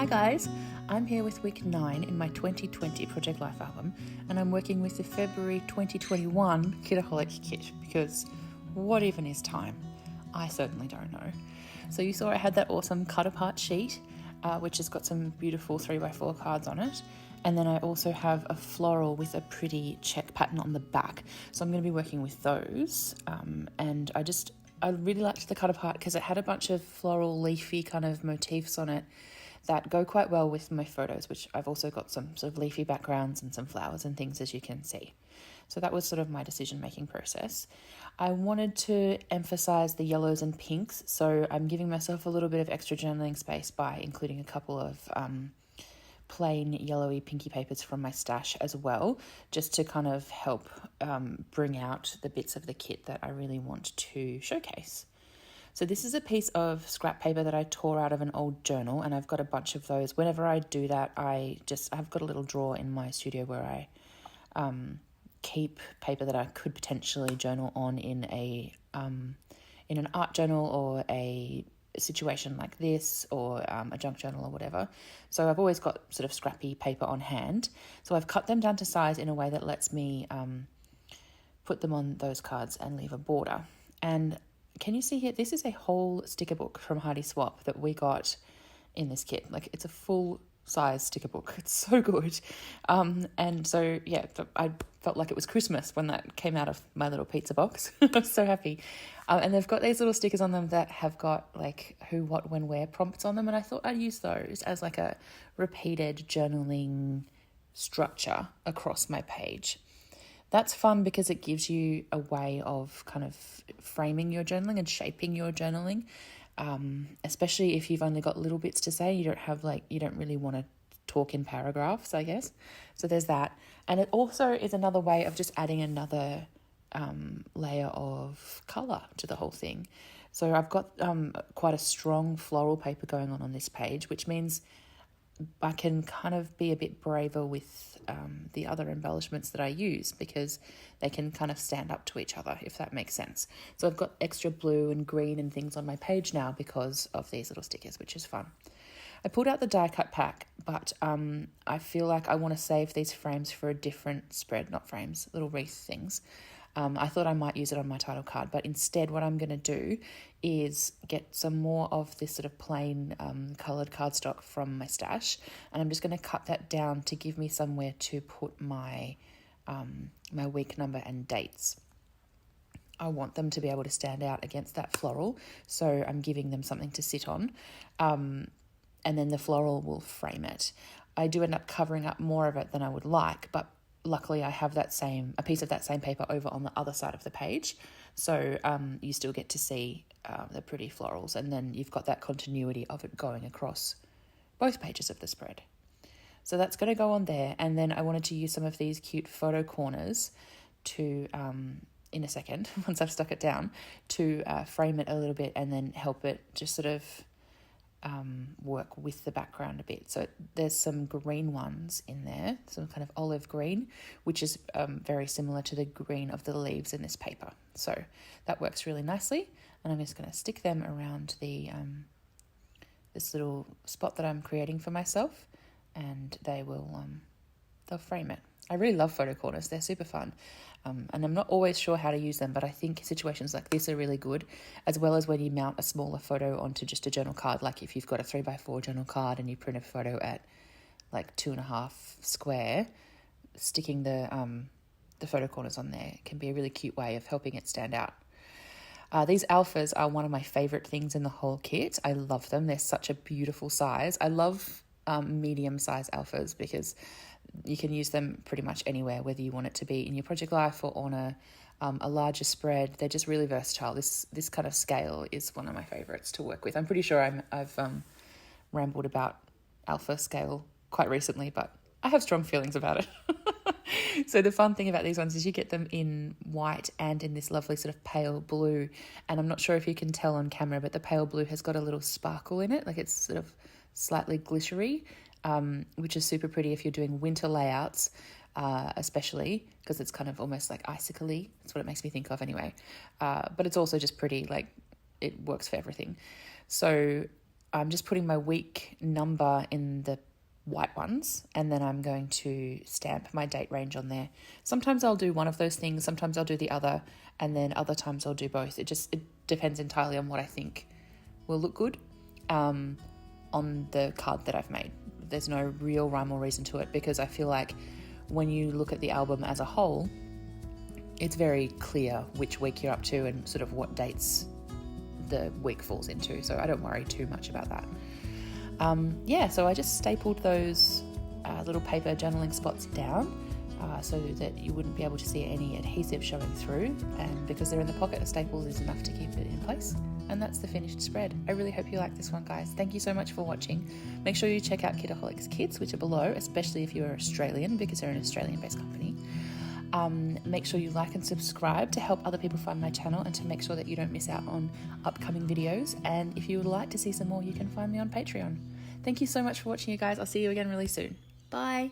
guys, I'm here with week 9 in my 2020 Project Life album, and I'm working with the February 2021 Kitaholic Kit because what even is time? I certainly don't know. So you saw I had that awesome cut apart sheet, which has got some beautiful 3x4 cards on it, and then I also have a floral with a pretty check pattern on the back. So I'm going to be working with those, and I really liked the cut apart because it had a bunch of floral leafy kind of motifs on it that go quite well with my photos, which I've also got some sort of leafy backgrounds and some flowers and things, as you can see. So that was sort of my decision-making process. I wanted to emphasize the yellows and pinks, so I'm giving myself a little bit of extra journaling space by including a couple of plain yellowy pinky papers from my stash as well, just to kind of help bring out the bits of the kit that I really want to showcase. So this is a piece of scrap paper that I tore out of an old journal, and I've got a bunch of those. Whenever I do that, I've got a little drawer in my studio where I keep paper that I could potentially journal on in an art journal or a situation like this, or a junk journal or whatever. So I've always got sort of scrappy paper on hand. So I've cut them down to size in a way that lets me put them on those cards and leave a border. And can you see here, this is a whole sticker book from Heidi Swap that we got in this kit. Like, it's a full size sticker book. It's so good. And so, yeah, I felt like it was Christmas when that came out of my little pizza box. I was so happy. And they've got these little stickers on them that have got like who, what, when, where prompts on them. And I thought I'd use those as like a repeated journaling structure across my page. That's fun because it gives you a way of kind of framing your journaling and shaping your journaling, especially if you've only got little bits to say. You don't really want to talk in paragraphs, I guess. So there's that. And it also is another way of just adding another layer of colour to the whole thing. So I've got quite a strong floral paper going on this page, which means I can kind of be a bit braver with the other embellishments that I use, because they can kind of stand up to each other, if that makes sense. So I've got extra blue and green and things on my page now because of these little stickers, which is fun. I pulled out the die cut pack, but I feel like I want to save these frames for a different spread, not frames, little wreath things. I thought I might use it on my title card, but instead what I'm going to do is get some more of this sort of plain coloured cardstock from my stash, and I'm just going to cut that down to give me somewhere to put my my week number and dates. I want them to be able to stand out against that floral, so I'm giving them something to sit on, and then the floral will frame it. I do end up covering up more of it than I would like, but luckily I have a piece of that same paper over on the other side of the page, so you still get to see the pretty florals, and then you've got that continuity of it going across both pages of the spread. So that's going to go on there, and then I wanted to use some of these cute photo corners to, in a second, once I've stuck it down, to frame it a little bit and then help it just sort of work with the background a bit. So there's some green ones in there, some kind of olive green, which is very similar to the green of the leaves in this paper. So that works really nicely, and I'm just going to stick them around the this little spot that I'm creating for myself, and they'll frame it. I really love photo corners. They're super fun. And I'm not always sure how to use them, but I think situations like this are really good, as well as when you mount a smaller photo onto just a journal card. Like if you've got a 3x4 journal card and you print a photo at like 2.5 square, sticking the photo corners on there can be a really cute way of helping it stand out. These alphas are one of my favorite things in the whole kit. I love them. They're such a beautiful size. I love medium size alphas because you can use them pretty much anywhere, whether you want it to be in your project life or on a larger spread. They're just really versatile. This kind of scale is one of my favorites to work with. I'm pretty sure I've rambled about alpha scale quite recently, but I have strong feelings about it. So the fun thing about these ones is you get them in white and in this lovely sort of pale blue. And I'm not sure if you can tell on camera, but the pale blue has got a little sparkle in it. Like it's sort of slightly glittery, which is super pretty if you're doing winter layouts, especially because it's kind of almost like icicle-y. That's what it makes me think of anyway. But it's also just pretty, like it works for everything. So I'm just putting my week number in the white ones, and then I'm going to stamp my date range on there. Sometimes I'll do one of those things, sometimes I'll do the other, and then other times I'll do both. It depends entirely on what I think will look good on the card that I've made. There's no real rhyme or reason to it, because I feel like when you look at the album as a whole, it's very clear which week you're up to and sort of what dates the week falls into, so I don't worry too much about that. So I just stapled those little paper journaling spots down so that you wouldn't be able to see any adhesive showing through, and because they're in the pocket, a staple is enough to keep it in place. And that's the finished spread. I really hope you like this one, guys. Thank you so much for watching. Make sure you check out Kitaholic Kits, which are below, especially if you're Australian, because they're an Australian-based company. Make sure you like and subscribe to help other people find my channel and to make sure that you don't miss out on upcoming videos. And if you would like to see some more, you can find me on Patreon. Thank you so much for watching, you guys. I'll see you again really soon. Bye.